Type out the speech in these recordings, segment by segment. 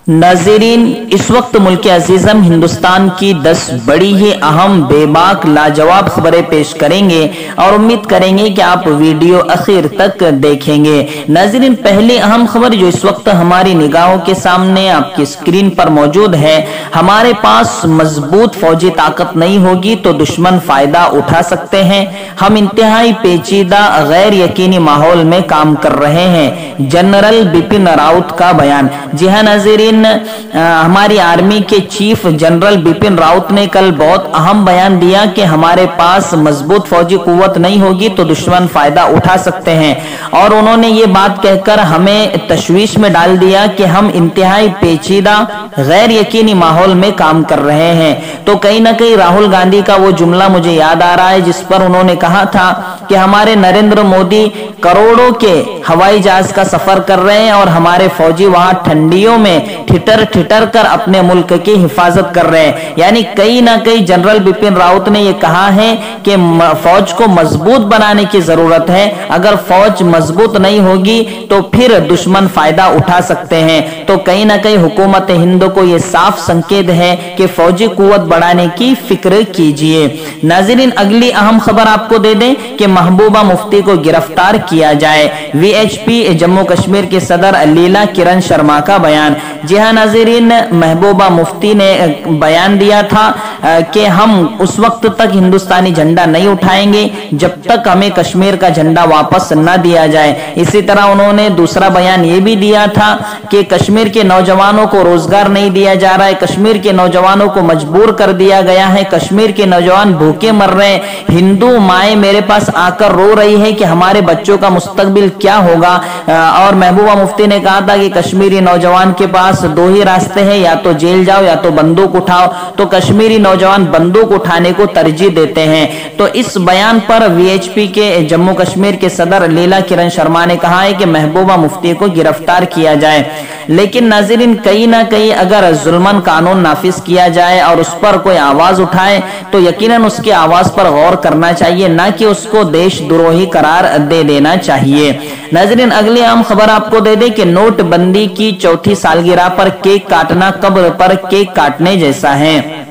नाज़रीन, इस वक्त मुल्क अजीज़म हिंदुस्तान की 10 बड़ी ही अहम, बेबाक, लाजवाब खबरें पेश करेंगे और उम्मीद करेंगे कि आप वीडियो आखिर तक देखेंगे। नाज़रीन, पहली अहम खबर जो इस वक्त हमारी निगाहों के सामने आपकी स्क्रीन पर मौजूद है, हमारे पास मजबूत फौजी ताकत नहीं होगी तो दुश्मन फायदा उठा सकते हैं। हम इंतहाई पेचीदा, गैर यकीनी माहौल में काम कर रहे हैं। जनरल बिपिन रावत का बयान। जी हाँ नाज़रीन, हमारी आर्मी के चीफ जनरल बिपिन रावत ने कल बहुत अहम बयान दिया कि हमारे पास मजबूत फौजी कुव्वत नहीं होगी तो दुश्मन फायदा उठा सकते हैं, और उन्होंने ये बात कहकर हमें तशवीश में डाल दिया कि हम इंतहाई पेचीदा, गैर यकीनी माहौल में काम कर रहे हैं। तो कहीं ना कहीं राहुल गांधी का वो जुमला मुझे याद आ रहा है जिस पर उन्होंने कहा था कि हमारे नरेंद्र मोदी करोड़ों के हवाई जहाज का सफर कर रहे हैं और हमारे फौजी वहां ठंडियों में ठिठर ठिठर कर अपने मुल्क की हिफाजत कर रहे हैं। यानी कहीं ना कहीं जनरल बिपिन रावत ने यह कहा है कि फौज को मजबूत बनाने की जरूरत है। अगर फौज मजबूत नहीं होगी तो फिर दुश्मन फायदा उठा सकते हैं। तो कहीं ना कहीं हुकूमत हिंद को यह साफ संकेत है कि फौजी कुव्वत बढ़ाने की फिक्र कीजिए। नाज़रीन, अगली अहम खबर आपको दे दें कि महबूबा मुफ्ती को गिरफ्तार किया जाए। वीएचपी जम्मू कश्मीर के सदर लीला किरण शर्मा का बयान। जी हाँ नाज़रीन, महबूबा मुफ्ती ने बयान दिया था कि हम उस वक्त तक हिंदुस्तानी झंडा नहीं उठाएंगे जब तक हमें कश्मीर का झंडा वापस न दिया जाए। इसी तरह उन्होंने दूसरा बयान ये भी दिया था कि कश्मीर के नौजवानों को रोजगार नहीं दिया जा रहा है, कश्मीर के नौजवानों को मजबूर कर दिया गया है, कश्मीर के नौजवान भूखे मर रहे हैं। हिंदू माएँ मेरे पास आकर रो रही है कि हमारे बच्चों का मुस्तकबिल क्या होगा। और महबूबा मुफ्ती ने कहा था कि कश्मीरी नौजवान के पास दो ही रास्ते हैं, या तो जेल जाओ या तो बंदूक उठाओ। तो कश्मीरी नौजवान बंदूक उठाने को तरजीह देते हैं। तो इस बयान पर वीएचपी के जम्मू कश्मीर के सदर लीला किरण शर्मा ने कहा है कि महबूबा मुफ्ती को गिरफ्तार किया जाए। लेकिन नाज़रीन, कहीं ना कहीं अगर जुल्मन कानून नाफिज किया जाए और उस पर कोई आवाज उठाए तो यकीनन उसकी आवाज पर गौर करना चाहिए, ना कि उसको देशद्रोही करार दे देना चाहिए। नाज़रीन, अगली आम खबर आपको दे दे कि नोटबंदी की चौथी सालगिरह पर केक काटना कब्र पर केक काटने जैसा है।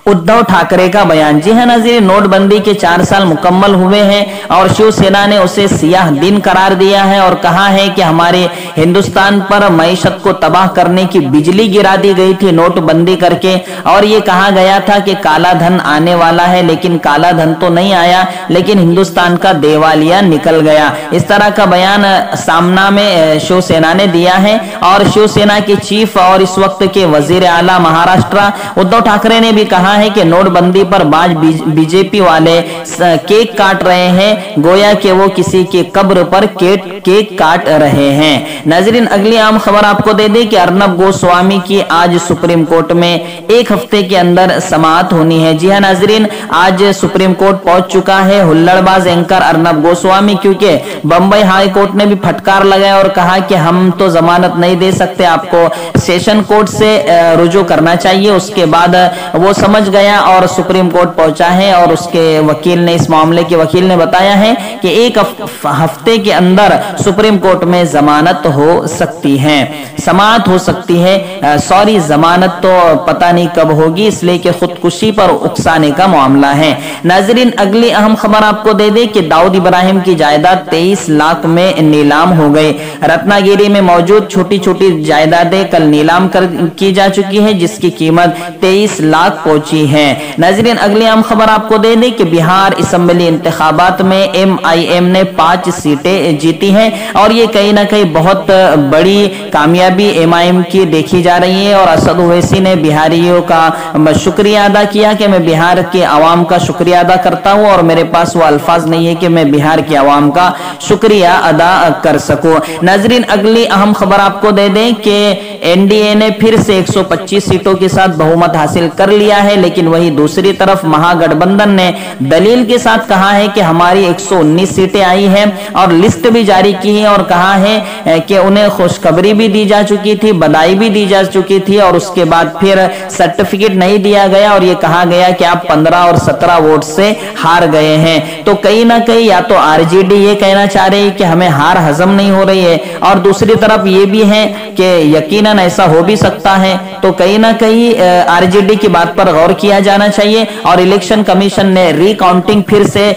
उद्धव ठाकरे का बयान। जी हाँ नाज़रीन, नोटबंदी के 4 साल मुकम्मल हुए हैं और शिवसेना ने उसे सियाह दिन करार दिया है और कहा है कि हमारे हिंदुस्तान पर मईशत को तबाह करने की बिजली गिरा दी गई थी नोटबंदी करके, और ये कहा गया था कि काला धन आने वाला है, लेकिन काला धन तो नहीं आया, लेकिन हिंदुस्तान का देवालिया निकल गया। इस तरह का बयान सामना में शिवसेना ने दिया है। और शिवसेना के चीफ और इस वक्त के वजीर आला महाराष्ट्र उद्धव ठाकरे ने भी कहा है कि नोटबंदी पर बाज बीजेपी वाले केक काट रहे हैं, गोया कि वो किसी के कब्र पर केक काट रहे हैं। नाज़रीन, अगली आम खबर आपको दे दें कि अर्नब गोस्वामी की आज सुप्रीम कोर्ट में 1 हफ्ते के अंदर समाअत होनी है। जी हाँ नाज़रीन, आज सुप्रीम कोर्ट पहुंच चुका है हुल्लड़बाज एंकर अर्नब गोस्वामी, क्योंकि बंबई हाई कोर्ट ने भी फटकार लगाया और कहा कि हम तो जमानत नहीं दे सकते, आपको सेशन कोर्ट से रुजू करना चाहिए। उसके बाद वो समझ गया और सुप्रीम कोर्ट पहुंचा है, और उसके वकील ने, इस मामले के वकील ने बताया है कि 1 हफ्ते के अंदर सुप्रीम कोर्ट में जमानत हो सकती है, समाअत हो सकती है। सॉरी, जमानत तो पता नहीं कब होगी, इसलिए कि खुदकुशी पर उकसाने का मामला है। नाज़रीन, अगली अहम खबर आपको दे दे कि दाऊद इब्राहिम की जायदाद 23 लाख में नीलाम हो गई। रत्नागिरी में मौजूद छोटी छोटी जायदादें कल नीलाम की जा चुकी है, जिसकी कीमत 23 लाख पहुंची है। नाज़रीन, अगली आम खबर आपको दे दें कि बिहार असेंबली इंतखाबात में एमआईएम ने 5 सीटें जीती हैं, और ये कहीं ना कहीं बहुत बड़ी कामयाबी एमआईएम की देखी जा रही है। और असद ओवैसी ने बिहारियों का शुक्रिया अदा किया कि मैं बिहार के आवाम का शुक्रिया अदा करता हूं, और मेरे पास वो अल्फाज नहीं है कि मैं बिहार के आवाम का शुक्रिया अदा कर सकूं। नाज़रीन, अगली अहम खबर आपको दे दें कि एनडीए ने फिर से 125 सीटों के साथ बहुमत हासिल कर लिया है, लेकिन वही दूसरी तरफ महागठबंधन ने दलील के साथ कहा है कि हमारी 119 सीटें आई हैं, और लिस्ट भी जारी की है और कहा है कि उन्हें खुशखबरी भी दी जा चुकी थी, बधाई भी दी जा चुकी थी, और उसके बाद फिर सर्टिफिकेट नहीं दिया गया और ये कहा गया कि आप 15 और 17 वोट से हार गए हैं। तो कहीं ना कहीं या तो आरजेडी ये कहना चाह रही है कि हमें हार हजम नहीं हो रही है, और दूसरी तरफ ये भी है कि यकीनन यकीनन ऐसा हो भी सकता है। तो कहीं ना कहीं आरजेडी की बात पर गौर किया जाना चाहिए और इलेक्शन कमीशन ने रिकाउंटिंग फिर से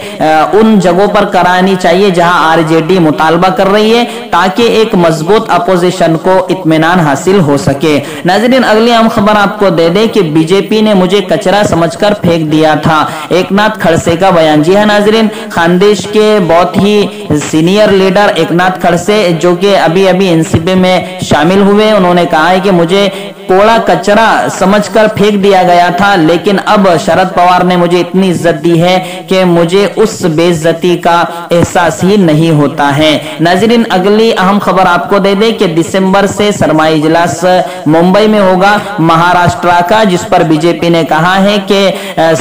उन जगहों पर करानी चाहिए जहां आरजेडी मुतालबा कर रही है, ताकि एक मजबूत अपोजिशन को इत्मीनान हासिल हो सके। नाज़रीन, अगली अहम खबर आपको दे दें कि बीजेपी ने मुझे कचरा समझकर फेंक दिया था, एकनाथ खड़से का बयान। जी हां नाज़रीन, खानदेश के बहुत ही सीनियर लीडर एकनाथ खड़से जो कि अभी अभी एनसीपी में शामिल हुए, उन्होंने कहा है कि मुझे कोड़ा कचरा समझकर फेंक दिया गया था, लेकिन अब शरद पवार ने मुझे इतनी इज्जत दी है कि मुझे उस बेइज्जती का एहसास ही नहीं होता है। नाज़रीन, अगली अहम खबर आपको दे दें कि दिसंबर से सरमाई इजलास मुंबई में होगा महाराष्ट्र का, जिस पर बीजेपी ने कहा है कि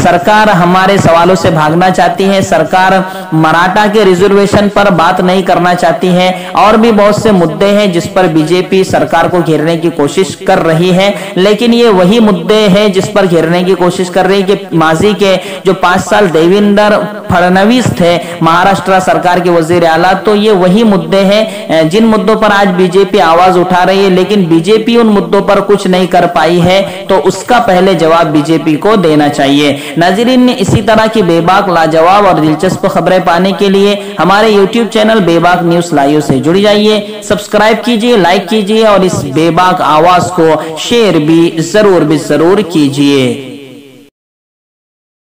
सरकार हमारे सवालों से भागना चाहती है, सरकार मराठा के रिजर्वेशन पर बात नहीं करना चाहती है, और भी बहुत से मुद्दे हैं जिस पर बीजेपी सरकार को घेरने की कोशिश कर रही है। लेकिन ये वही मुद्दे हैं जिस पर घेरने की कोशिश कर रही है कि माजी के जो 5 साल देवेंद्र फडणवीस थे महाराष्ट्र सरकार के वजीर आला, तो ये वही मुद्दे हैं जिन मुद्दों पर आज बीजेपी आवाज उठा रही है, लेकिन बीजेपी उन मुद्दों पर कुछ नहीं कर पाई है, तो उसका पहले जवाब बीजेपी को देना चाहिए। नाज़रीन, इसी तरह की बेबाक, लाजवाब और दिलचस्प खबरें पाने के लिए हमारे YouTube चैनल बेबाक न्यूज लाइव से जुड़ जाइए, सब्सक्राइब कीजिए, लाइक कीजिए और इस बेबाक आवाज को शेयर भी जरूर कीजिए।